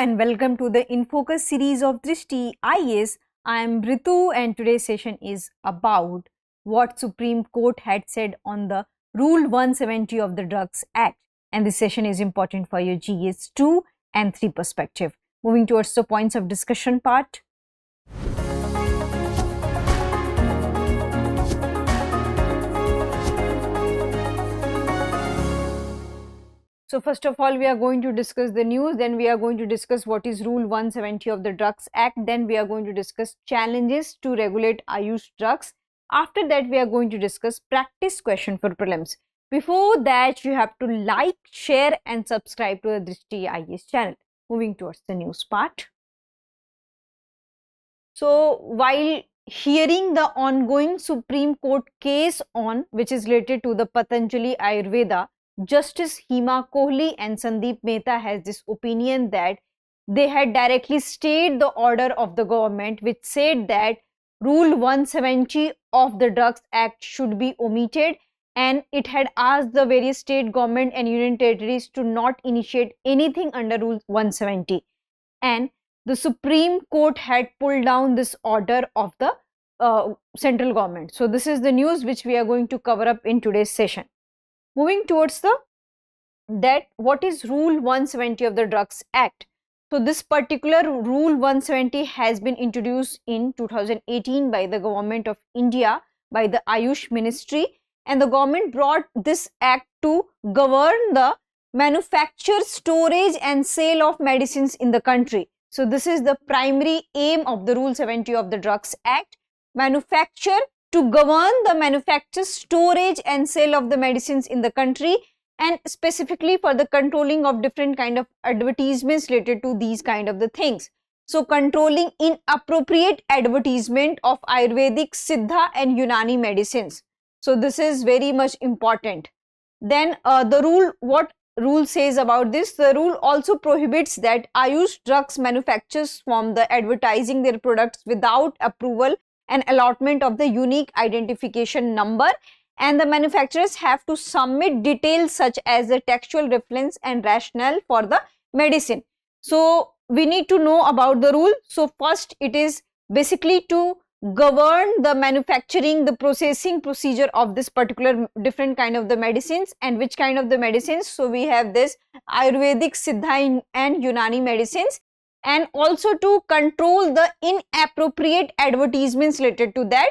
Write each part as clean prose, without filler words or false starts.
and welcome to the InFocus series of Drishti IAS. I am Ritu and today's session is about what Supreme Court had said on the Rule 170 of the Drugs Act, and this session is important for your GS 2 and 3 perspective. Moving towards the points of discussion part. So first of all, we are going to discuss the news, then we are going to discuss what is Rule 170 of the Drugs Act, then we are going to discuss challenges to regulate Ayush drugs. After that, we are going to discuss practice question for prelims. Before that, you have to like, share and subscribe to the Drishti IAS channel. Moving towards the news part. So while hearing the ongoing Supreme Court case on which is related to the Patanjali Ayurveda, Justice 𝐈𝐀𝐒 𝐏𝐫𝐞𝐥𝐢𝐬 and Sandeep Mehta has this opinion that they had directly stayed the order of the government which said that Rule 170 of the Drugs Act should be omitted, and it had asked the various state government and union territories to not initiate anything under Rule 170, and the Supreme Court had pulled down this order of the central government. So this is the news which we are going to cover up in today's session. Moving towards what is Rule 170 of the Drugs Act. So this particular Rule 170 has been introduced in 2018 by the Government of India, by the Ayush Ministry, and the government brought this act to govern the manufacture, storage and sale of medicines in the country. So this is the primary aim of the Rule 70 of the Drugs Act. Manufacture, to govern the manufacture, storage and sale of the medicines in the country, and specifically for the controlling of different kind of advertisements related to these kind of the things. So controlling inappropriate advertisement of Ayurvedic, Siddha and Unani medicines. So this is very much important. Then what rule says about this? The rule also prohibits that Ayush drugs manufacturers from the advertising their products without approval and allotment of the unique identification number, and the manufacturers have to submit details such as the textual reference and rationale for the medicine. So we need to know about the rule. So first, it is basically to govern the manufacturing, the processing procedure of this particular different kind of the medicines. And which kind of the medicines? So we have this Ayurvedic, Siddha and Unani medicines, and also to control the inappropriate advertisements related to that.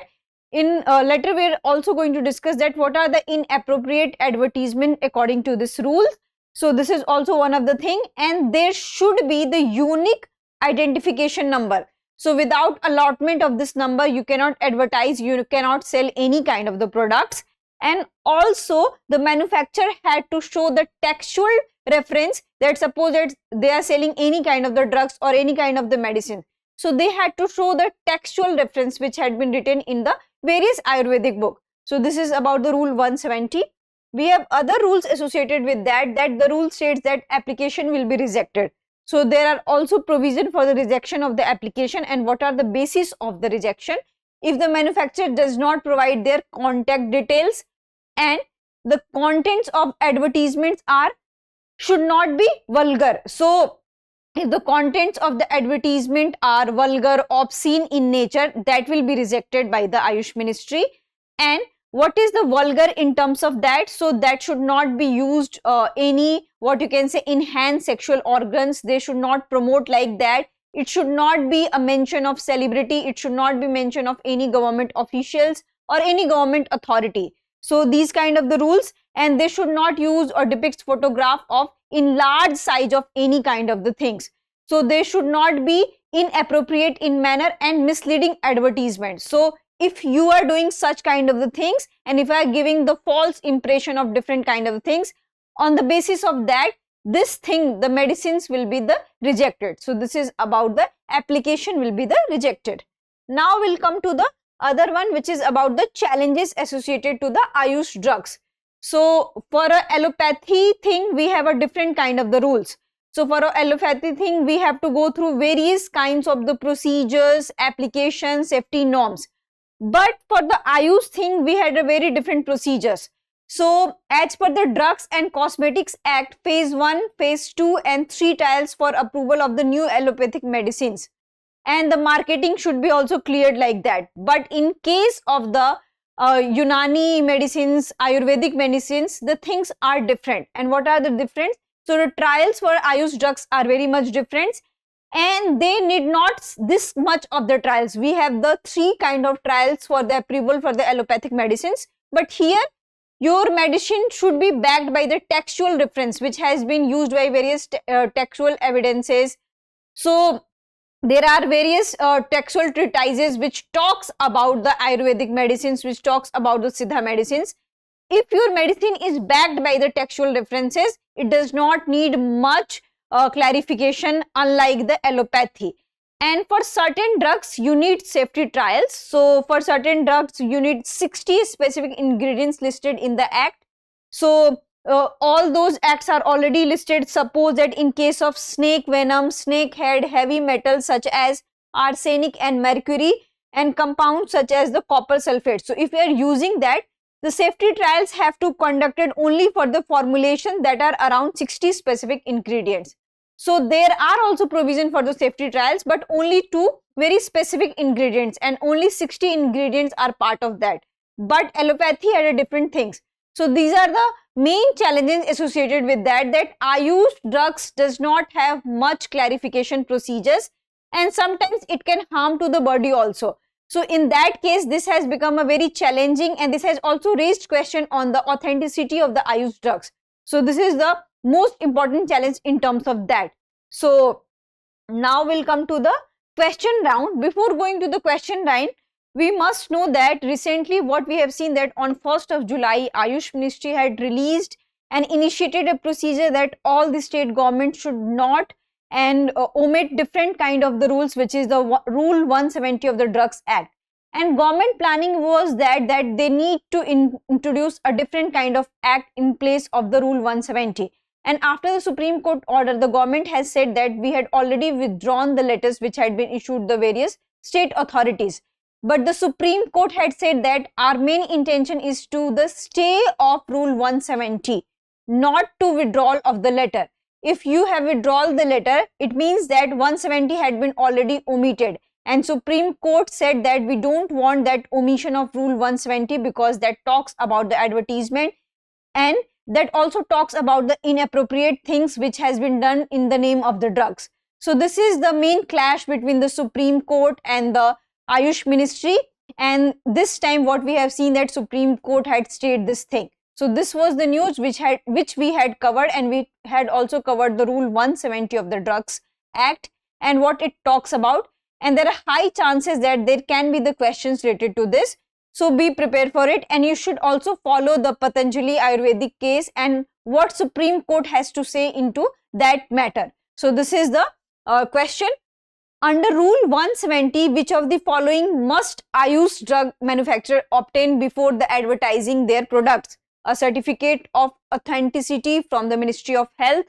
In later we are also going to discuss that what are the inappropriate advertisement according to this rule. So this is also one of the thing, and there should be the unique identification number. So without allotment of this number, you cannot advertise, you cannot sell any kind of the products. And also the manufacturer had to show the textual reference, that suppose that they are selling any kind of the drugs or any kind of the medicine. So they had to show the textual reference which had been written in the various Ayurvedic book. So this is about the Rule 170. We have other rules associated with that the rule states that application will be rejected. So there are also provision for the rejection of the application, and what are the basis of the rejection? If the manufacturer does not provide their contact details, and the contents of advertisements should not be vulgar. So if the contents of the advertisement are vulgar, obscene in nature, that will be rejected by the Ayush Ministry. And what is the vulgar in terms of that? So that should not be used any, what you can say, enhanced sexual organs. They should not promote like that. It should not be a mention of celebrity. It should not be mention of any government officials or any government authority. So these kind of the rules, and they should not use or depict photograph of enlarged size of any kind of the things. So they should not be inappropriate in manner and misleading advertisement. So if you are doing such kind of the things, and if I are giving the false impression of different kind of things, on the basis of that, this thing, the medicines will be the rejected. So this is about the application will be the rejected. Now we'll come to the other one, which is about the challenges associated to the Ayush drugs. So for a allopathy thing, we have a different kind of the rules. So for a allopathy thing, we have to go through various kinds of the procedures, applications, safety norms. But for the Ayush thing, we had a very different procedures. So as per the Drugs and Cosmetics Act, phase 1, phase 2 and 3 trials for approval of the new allopathic medicines, and the marketing should be also cleared like that. But in case of the Unani medicines, Ayurvedic medicines, the things are different. And what are the difference? So the trials for Ayush drugs are very much different, and they need not this much of the trials. We have the 3 kind of trials for the approval for the allopathic medicines, but here your medicine should be backed by the textual reference which has been used by various textual evidences. So there are various textual treatises which talks about the Ayurvedic medicines, which talks about the Siddha medicines. If your medicine is backed by the textual references, it does not need much clarification, unlike the allopathy. And for certain drugs, you need safety trials. So for certain drugs, you need 60 specific ingredients listed in the act. So all those acts are already listed. Suppose that in case of snake venom, snake head, heavy metals such as arsenic and mercury, and compounds such as the copper sulfate. So if we are using that, the safety trials have to conducted only for the formulation that are around 60 specific ingredients. So there are also provision for the safety trials, but only to very specific ingredients, and only 60 ingredients are part of that. But allopathy had a different things. So these are the main challenges associated with that, that Ayush drugs does not have much clarification procedures, and sometimes it can harm to the body also. So in that case, this has become a very challenging, and this has also raised question on the authenticity of the Ayush drugs. So this is the most important challenge in terms of that. So now we'll come to the question round. Before going to the question round, we must know that recently what we have seen, that on 1st of July, Ayush Ministry had released and initiated a procedure that all the state governments should not and omit different kind of the rules, which is the Rule 170 of the Drugs Act. And government planning was that they need to introduce a different kind of act in place of the Rule 170. And after the Supreme Court order, the government has said that we had already withdrawn the letters which had been issued the various state authorities. But the Supreme Court had said that our main intention is to the stay of Rule 170, not to withdrawal of the letter. If you have withdrawn the letter, it means that 170 had been already omitted. And Supreme Court said that we don't want that omission of Rule 170, because that talks about the advertisement, and that also talks about the inappropriate things which has been done in the name of the drugs. So this is the main clash between the Supreme Court and the Ayush Ministry, and this time what we have seen, that Supreme Court had stated this thing. So this was the news which we had covered, and we had also covered the Rule 170 of the Drugs Act and what it talks about, and there are high chances that there can be the questions related to this. So be prepared for it, and you should also follow the Patanjali Ayurvedic case and what Supreme Court has to say into that matter. So this is the question. Under Rule 170, which of the following must Ayush drug manufacturer obtain before the advertising their products? A certificate of authenticity from the Ministry of Health,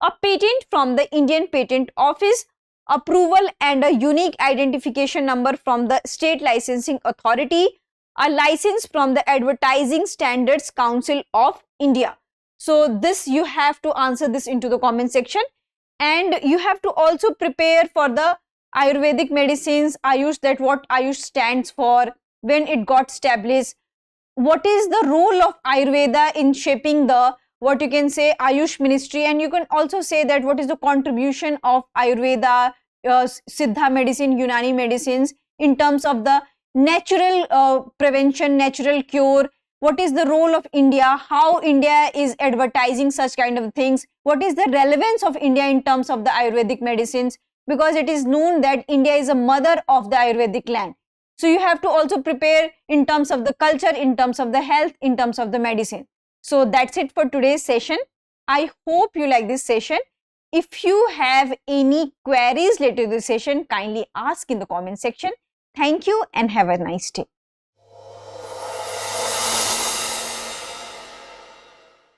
a patent from the Indian Patent Office, approval and a unique identification number from the State Licensing Authority, a license from the Advertising Standards Council of India. So this you have to answer this into the comment section, and you have to also prepare for the Ayurvedic medicines, Ayush, that what Ayush stands for, when it got established, what is the role of Ayurveda in shaping the, what you can say, Ayush Ministry, and you can also say that what is the contribution of Ayurveda, Siddha medicine, Unani medicines in terms of the natural prevention, natural cure. What is the role of India, how India is advertising such kind of things, what is the relevance of India in terms of the Ayurvedic medicines, because it is known that India is a mother of the Ayurvedic land. So you have to also prepare in terms of the culture, in terms of the health, in terms of the medicine. So that's it for today's session. I hope you like this session. If you have any queries related to this session, kindly ask in the comment section. Thank you and have a nice day.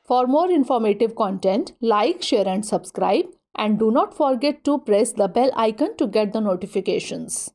For more informative content, like, share and subscribe, and do not forget to press the bell icon to get the notifications.